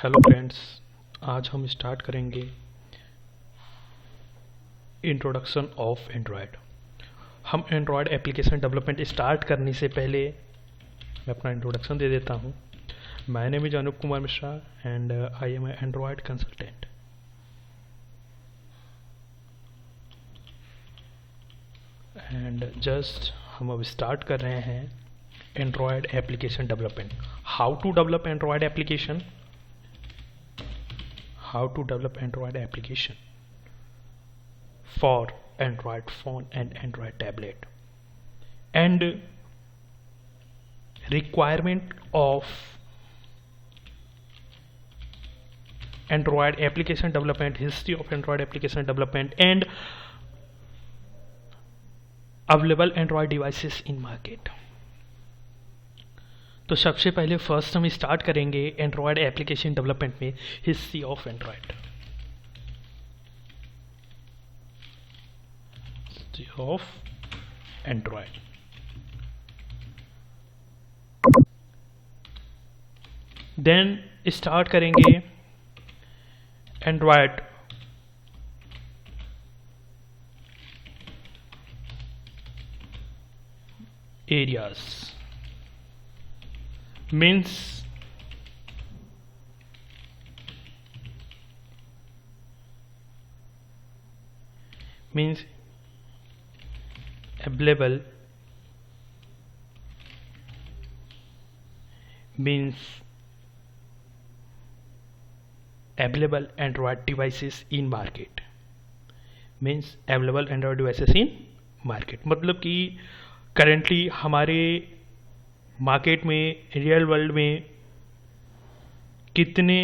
Hello friends, आज हम start करेंगे इंट्रोडक्शन ऑफ एंड्रॉयड। हम एंड्रॉयड एप्लीकेशन डेवलपमेंट स्टार्ट करने से पहले मैं अपना इंट्रोडक्शन दे देता हूँ। My name is Anoop Kumar Mishra and I am a Android consultant. And just हम अब स्टार्ट कर रहे हैं Android application development. How to develop Android application, how to develop Android application for Android phone and Android tablet, and requirement of Android application development, history of Android application development, and available Android devices in market। तो सबसे पहले first हम start करेंगे Android application development में history of Android. History of Android, then start करेंगे Android areas. means available, available Android devices in market, means available Android devices in market। मतलब कि currently हमारे मार्केट में, रियल वर्ल्ड में कितने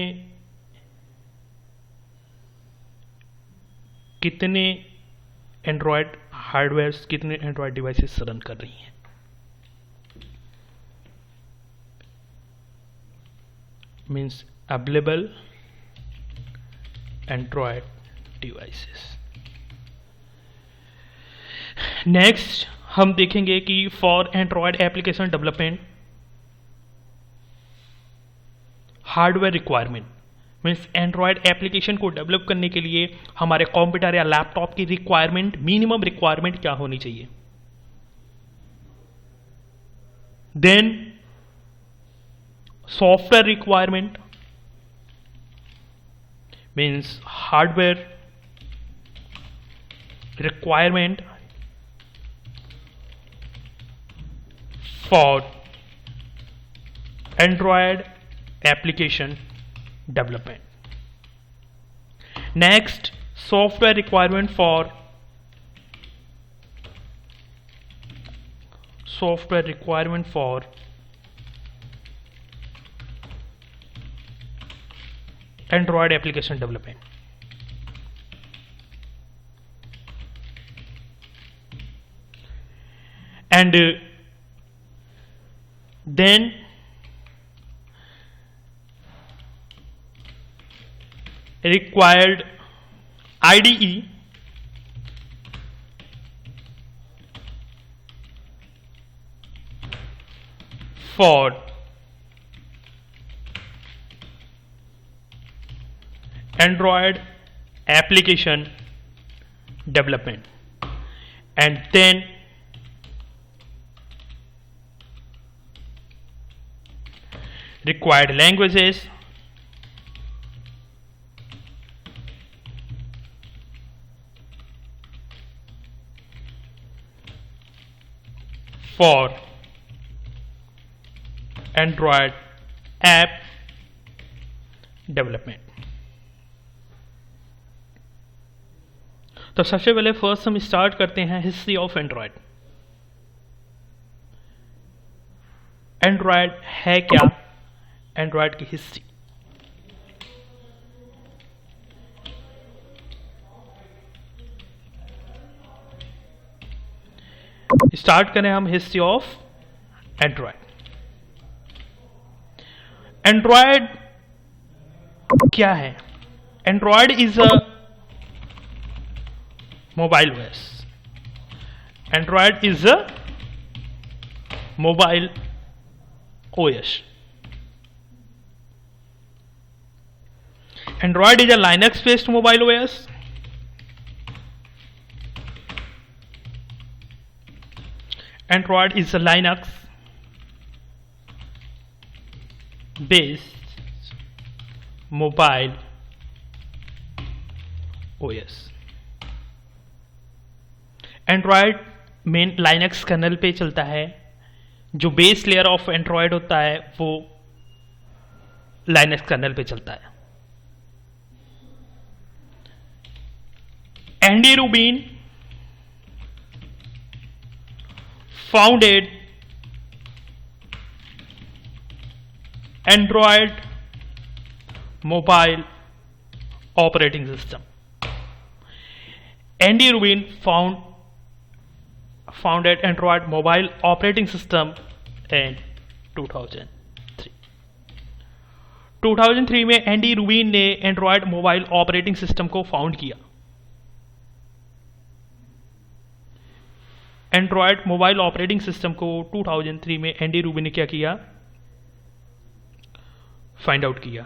Android hardwares, कितने Android devices run कर रही हैं। Means available Android devices. Next हम देखेंगे कि for Android application development hardware requirement, means Android application को डेवलप करने के लिए हमारे कंप्यूटर या लैपटॉप की रिक्वायरमेंट, मिनिमम रिक्वायरमेंट क्या होनी चाहिए। Then software requirement, means hardware requirement for Android application development. Next, software requirement for Android application development. And then required IDE for Android application development, and then required languages for Android app development। तो सबसे पहले first हम start करते हैं history of Android. Android है क्या, Android की history. Start करें हम हिस्ट्री ऑफ एंड्रॉयड। एंड्रॉयड क्या है? Android is a mobile OS. Android is a mobile OS। Android is a Linux based mobile OS. Android is a Linux based mobile OS. Android main Linux kernel पे चलता है. जो base layer of Android होता है वो Linux kernel पे चलता है. Andy Rubin founded Android mobile operating system. Andy Rubin founded Android mobile operating system in 2003. 2003 में एंडी रूबिन ने एंड्रॉयड मोबाइल ऑपरेटिंग सिस्टम को फाउंड किया. एंड्रॉयड मोबाइल ऑपरेटिंग सिस्टम को 2003 में एंडी रूबिन ने क्या किया, फाइंड आउट किया.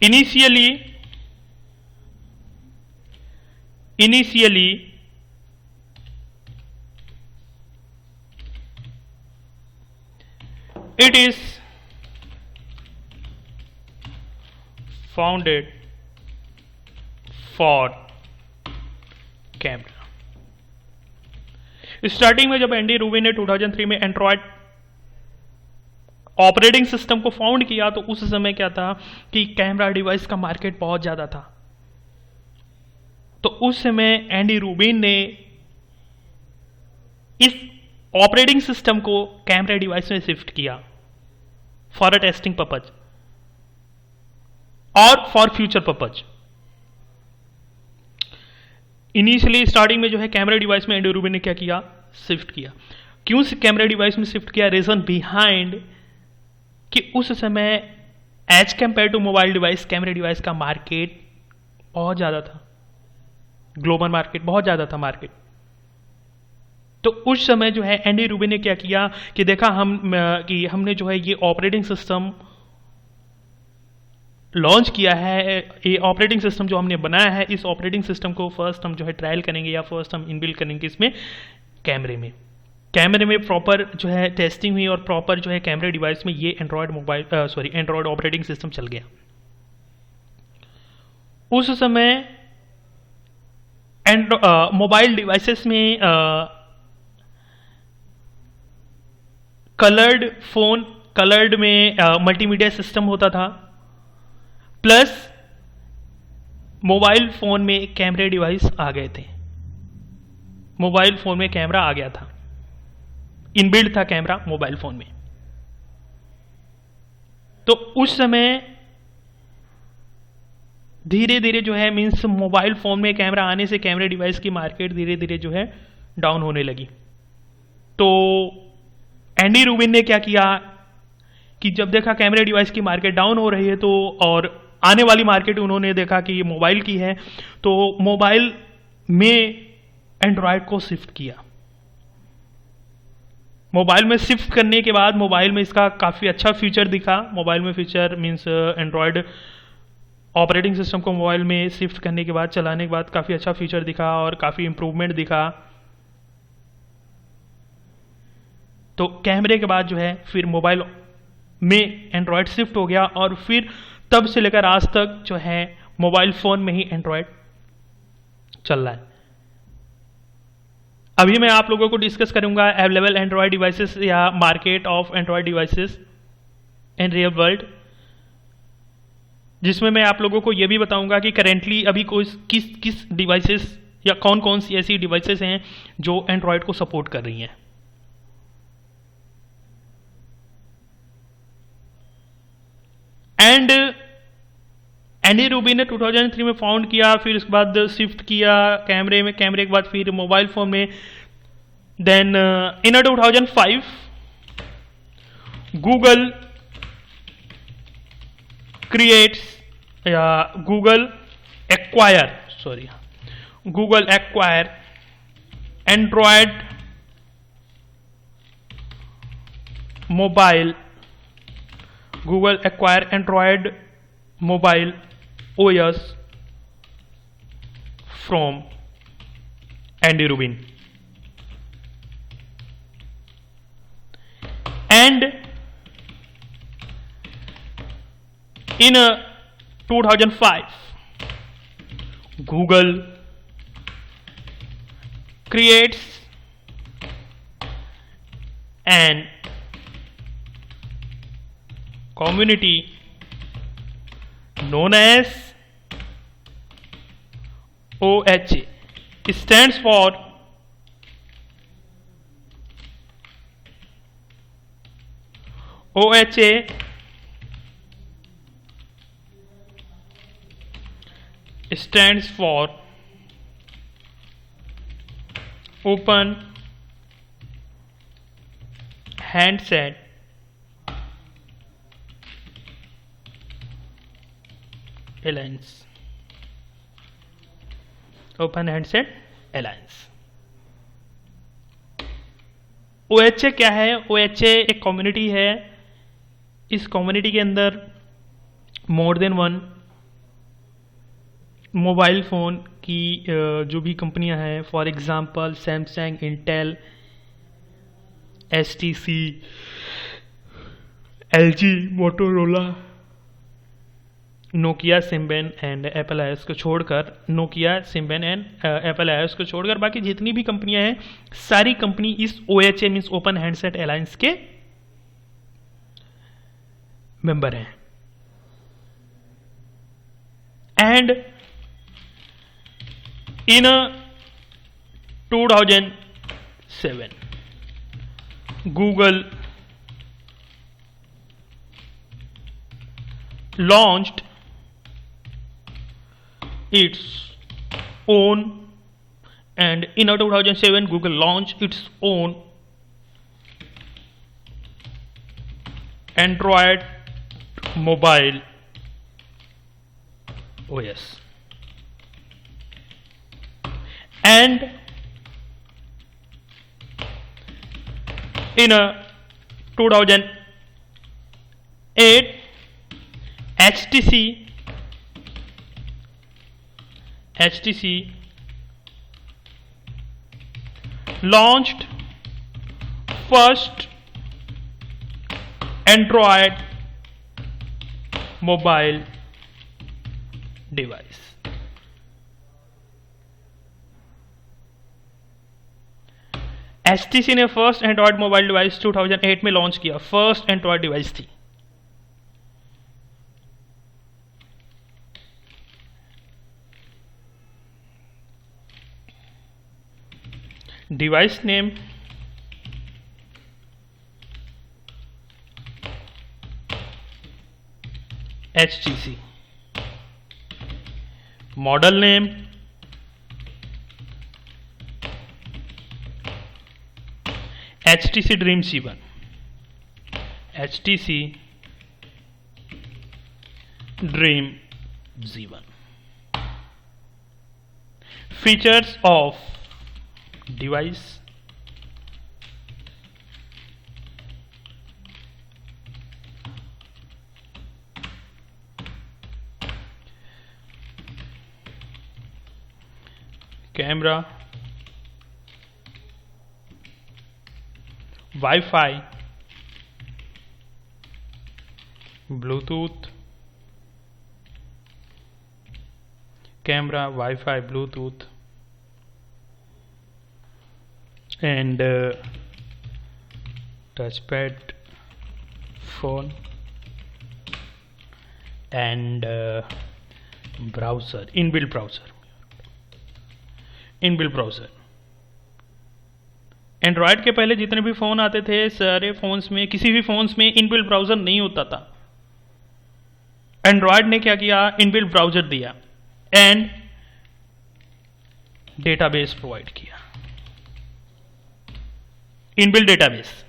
Initially it is founded for camera. Starting में जब एंडी रूबिन ने 2003 में एंड्रॉयड ऑपरेटिंग सिस्टम को फाउंड किया तो उस समय क्या था कि कैमरा डिवाइस का मार्केट बहुत ज्यादा था. तो उस समय एंडी रूबिन ने इस ऑपरेटिंग सिस्टम को कैमरा डिवाइस में शिफ्ट किया फॉर अ टेस्टिंग पर्पज और for future purpose. Initially starting में जो है कैमरा डिवाइस में एंडी रूबिन ने क्या किया, शिफ्ट किया. क्यों कैमरा डिवाइस में शिफ्ट किया, रीजन बिहाइंड कि उस समय as compare to mobile device camera device का मार्केट बहुत ज्यादा था, ग्लोबल मार्केट बहुत ज्यादा था मार्केट. तो उस समय जो है एंडी रूबिन ने क्या किया कि देखा हमने जो है ये ऑपरेटिंग सिस्टम लॉन्च किया है, ये ऑपरेटिंग सिस्टम जो हमने बनाया है, इस ऑपरेटिंग सिस्टम को फर्स्ट हम जो है ट्रायल करेंगे या फर्स्ट हम इनबिल्ड करेंगे इसमें कैमरे में प्रॉपर जो है टेस्टिंग हुई और प्रॉपर जो है कैमरे डिवाइस में ये एंड्रॉयड ऑपरेटिंग सिस्टम चल गया. उस समय मोबाइल डिवाइसेस में कलर्ड में मल्टीमीडिया सिस्टम होता था, प्लस मोबाइल फोन में कैमरे डिवाइस आ गए थे. मोबाइल फोन में कैमरा आ गया था, इनबिल्ड था कैमरा मोबाइल फोन में. तो उस समय धीरे धीरे जो है मीन्स मोबाइल फोन में कैमरा आने से कैमरे डिवाइस की मार्केट धीरे धीरे जो है डाउन होने लगी. तो एंडी रूबिन ने क्या किया कि जब देखा कैमरे डिवाइस की मार्केट डाउन हो रही है तो और आने वाली मार्केट उन्होंने देखा कि ये मोबाइल की है, तो मोबाइल में एंड्रॉयड को शिफ्ट किया. मोबाइल में शिफ्ट करने के बाद मोबाइल में इसका काफ़ी अच्छा फीचर दिखा. मोबाइल में feature means Android operating system को मोबाइल में शिफ्ट करने के बाद चलाने के बाद काफ़ी अच्छा फीचर दिखा और काफ़ी इंप्रूवमेंट दिखा. तो कैमरे के बाद जो है फिर मोबाइल में एंड्रॉयड शिफ्ट हो गया और फिर तब से लेकर आज तक जो है मोबाइल फोन में ही एंड्रॉयड चल रहा है. अभी मैं आप लोगों को डिस्कस करूंगा अवेलेबल एंड्रॉयड डिवाइसेस या market of Android devices in real world, जिसमें मैं आप लोगों को यह भी बताऊंगा कि करेंटली अभी किस डिवाइसेस या कौन कौन सी ऐसी डिवाइसेस हैं जो एंड्रॉयड को सपोर्ट कर रही हैं. एंड एंडी रूबिन ने 2003 में फाउंड किया, फिर उसके बाद शिफ्ट किया कैमरे के बाद फिर मोबाइल फोन में. Then in 2005 Google acquire Android mobile Google acquire Android mobile OS from Andy Rubin. And in 2005, Google creates an community known as OHA. It stands for OHA stands for Open Handset Alliance. Open Handset Alliance. OHA क्या है? OHA एक community है. इस community के अंदर more than one mobile phone की जो भी कंपनियां हैं, for example Samsung, Intel, HTC, LG, Motorola, Nokia, Symbian and Apple iOS को छोड़कर, Nokia, Symbian and Apple iOS को छोड़कर बाकी जितनी भी कंपनियां हैं, सारी कंपनी इस OHA means open handset alliance के मेंबर हैं. And in 2007, Google launched its own, and in 2007 Google launched its own Android mobile OS. And in 2008, HTC launched first Android mobile device. HTC ने first Android mobile device 2008 में launch किया. First Android device थी. Device name HTC. Model name HTC Dream C1. HTC Dream Z1. Features of device: camera, Wi-Fi, Bluetooth, camera, Wi-Fi, Bluetooth, and touchpad, phone, and browser, inbuilt browser. Android के पहले जितने भी phone आते थे, सारे phones में, किसी भी फ़ोन्स में इनबिल्ट ब्राउज़र नहीं होता था. एंड्रॉयड ने क्या किया? इनबिल्ट ब्राउज़र दिया एंड डेटाबेस प्रोवाइड किया. इनबिल्ट डेटाबेस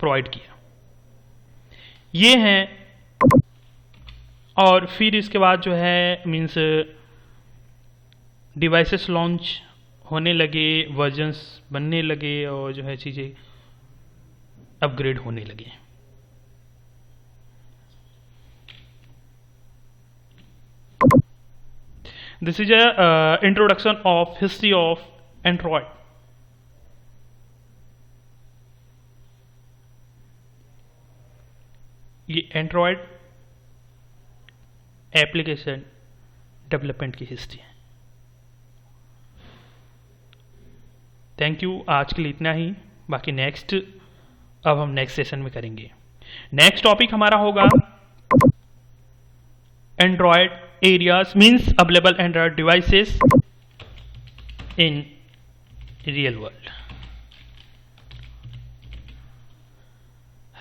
प्रोवाइड किया. ये हैं. और फिर इसके बाद जो है मीन्स डिवाइसेस लॉन्च होने लगे, वर्जन्स बनने लगे और जो है चीज़ें अपग्रेड होने लगे. This is a introduction of history of Android. ये एंड्रॉयड एप्लीकेशन डेवलपमेंट की हिस्ट्री है। थैंक यू, आज के लिए इतना ही। बाकी नेक्स्ट अब हम नेक्स्ट सेशन में करेंगे। नेक्स्ट टॉपिक हमारा होगा Android areas means available Android devices in real world.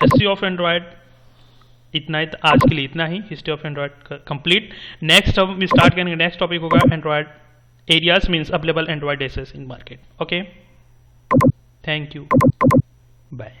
History of Android इतना ही, आज के लिए इतना ही। History of Android complete. Next हम स्टार्ट करेंगे, नेक्स्ट टॉपिक होगा Android areas means available Android devices in market. Okay, thank you, bye.